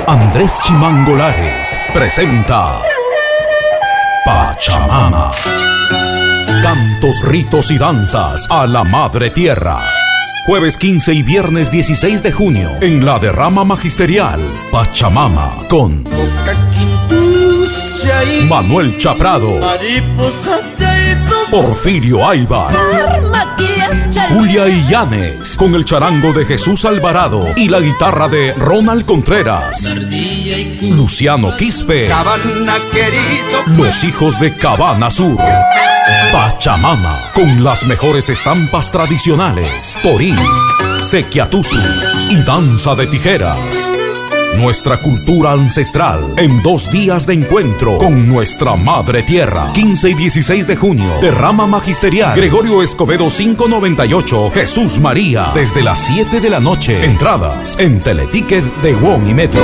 Andrés Chimangolares presenta Pachamama. Cantos, ritos y danzas a la Madre Tierra. Jueves 15 y viernes 16 de junio en la derrama magisterial Pachamama con Manuel Chaprado, Porfirio Aybar, Julia Illanes, con el charango de Jesús Alvarado y la guitarra de Ronald Contreras, Luciano Quispe, los hijos de Cabana Sur. Pachamama, con las mejores estampas tradicionales, torín, sequiatusu y danza de tijeras. Nuestra cultura ancestral en 2 días de encuentro con nuestra Madre Tierra. 15 y 16 de junio, derrama magisterial Gregorio Escobedo 598, Jesús María, desde las 7 de la noche. Entradas en Teleticket de WOM y Metro.